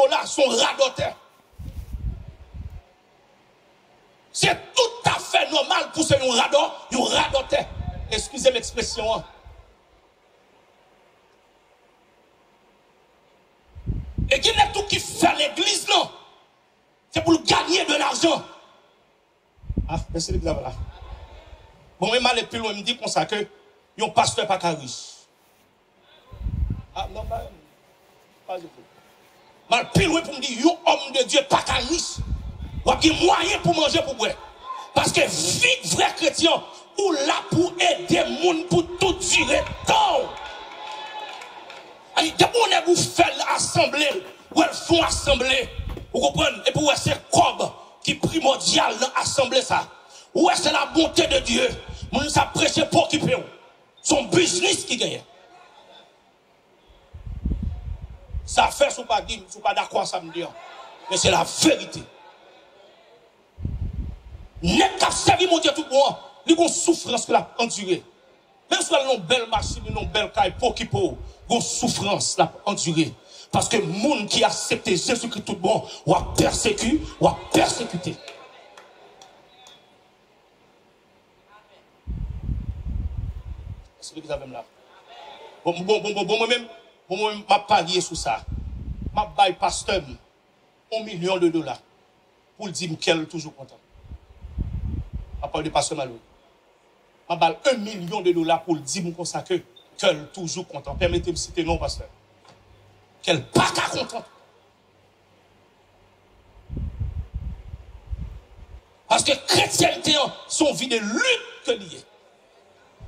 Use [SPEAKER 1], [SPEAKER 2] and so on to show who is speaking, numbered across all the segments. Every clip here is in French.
[SPEAKER 1] là sont radotés. C'est tout à fait normal pour ce radoté. Excusez l'expression. Et qui n'est tout qui fait l'église, non? C'est pour gagner de l'argent. Ah, merci les gars, là. Bon, moi, je plus loin, me dit comme ça que yon pasteur pas riche. Ah, non, pas du tout. Mal plus loin pour me dire, yon homme de Dieu pas riche. Ou a des moyens pour manger pour boire. Parce que vite vrai chrétien, ou là pour aider les gens pour tout durer temps. Dès qu'on vous fait l'assemblée, ou elles font assemblée, vous comprenez? Et puis c'est comme qui est primordial dans l'assemblée ça. Ou c'est la bonté de Dieu. Moun sa prêcher pour qui paye. Son business qui gagne. Ça fait sous pas dire, sous pas d'accord ça me dit. Mais c'est la vérité. N'est qu'à servir mon Dieu tout bon. Il y a une souffrance que l'a endurée. Même si elle a une belle machine, une belle caille pour qui pour, une souffrance l'a endurée. Parce que les gens qui acceptent Jésus-Christ tout bon, ou a persécuté, ou a persécuté. C'est ce que vous avez là. Moi-même, je parier sur ça. Je vais pasteur $1 million pour dire qu'elle est toujours content. Je parle de pasteur Malou. Je vais $1 million pour dire qu'elle est toujours content. Permettez-moi de citer non, pasteur. Qu'elle n'est pas contente. Parce que chrétienté, son vie de lutte que lié.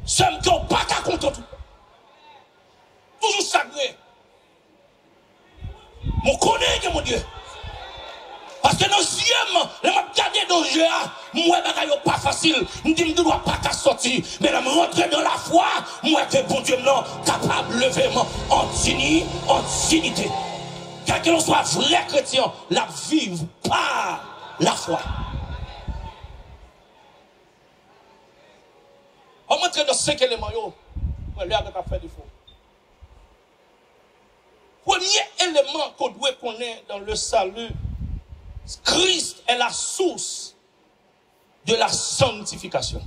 [SPEAKER 1] Ceux qui n'ont pas content. Toujours sagré. Mon connaît mon Dieu. Parce que dans le yeux, je regarde dans le jeu, moi, je ne pas facile. Je ne dois pas sortir. Mais je rentre dans la foi, moi, que bon Dieu, non, capable de lever en dignité. Car que l'on soit vrai chrétien, la vive par la foi. On montre dans 5 éléments, là, on a fait du faux. Premier élément qu'on doit connaître dans le salut, Christ est la source de la sanctification.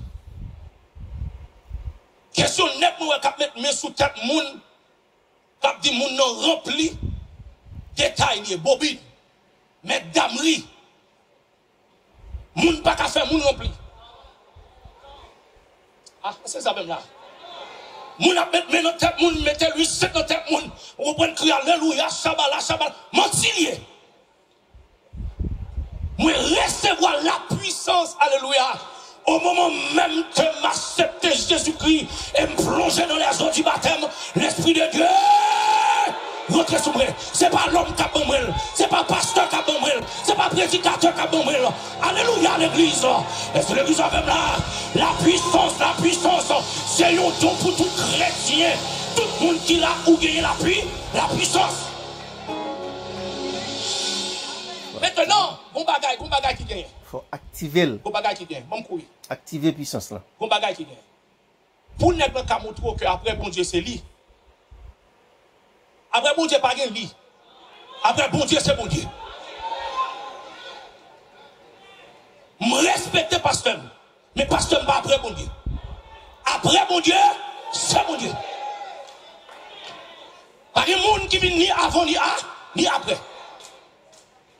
[SPEAKER 1] Question net, nous avons mettre main sous tête moun, cap dit moun non rempli, détail, bobine, mais damerie. Moun pas qu'à faire moun rempli. Ah, c'est ça même là. Moun a mettre dans tête moun, mettez lui 7 dans tête moun. On prend crier alléluia, shabala, shabala, mentilier. Moi recevoir la puissance, alléluia. Au moment même que m'accepter Jésus-Christ et me plonger dans les eaux du baptême, l'Esprit de Dieu rentre sur moi. C'est pas l'homme qui a bon, c'est pas pasteur qui a bon, c'est pas prédicateur qui a bon. Alléluia l'église. Et c'est l'église avec là. La puissance, c'est un don pour tout chrétien. Tout le monde qui l'a ou gagné la puissance. Maintenant, bon bagage qui gagne.
[SPEAKER 2] Il faut activer le.
[SPEAKER 1] Bon bagage qui gagne.
[SPEAKER 2] Activer puissance là.
[SPEAKER 1] Bon bagage qui gagne. Pour ne pas montrer que après bon Dieu c'est lui. Après bon Dieu pas gagne lui. Après bon Dieu c'est bon Dieu. Je respecte pasteur. Mais pasteur pas après bon Dieu. Après bon Dieu, c'est bon Dieu. Pas de monde qui vient ni avant ni après.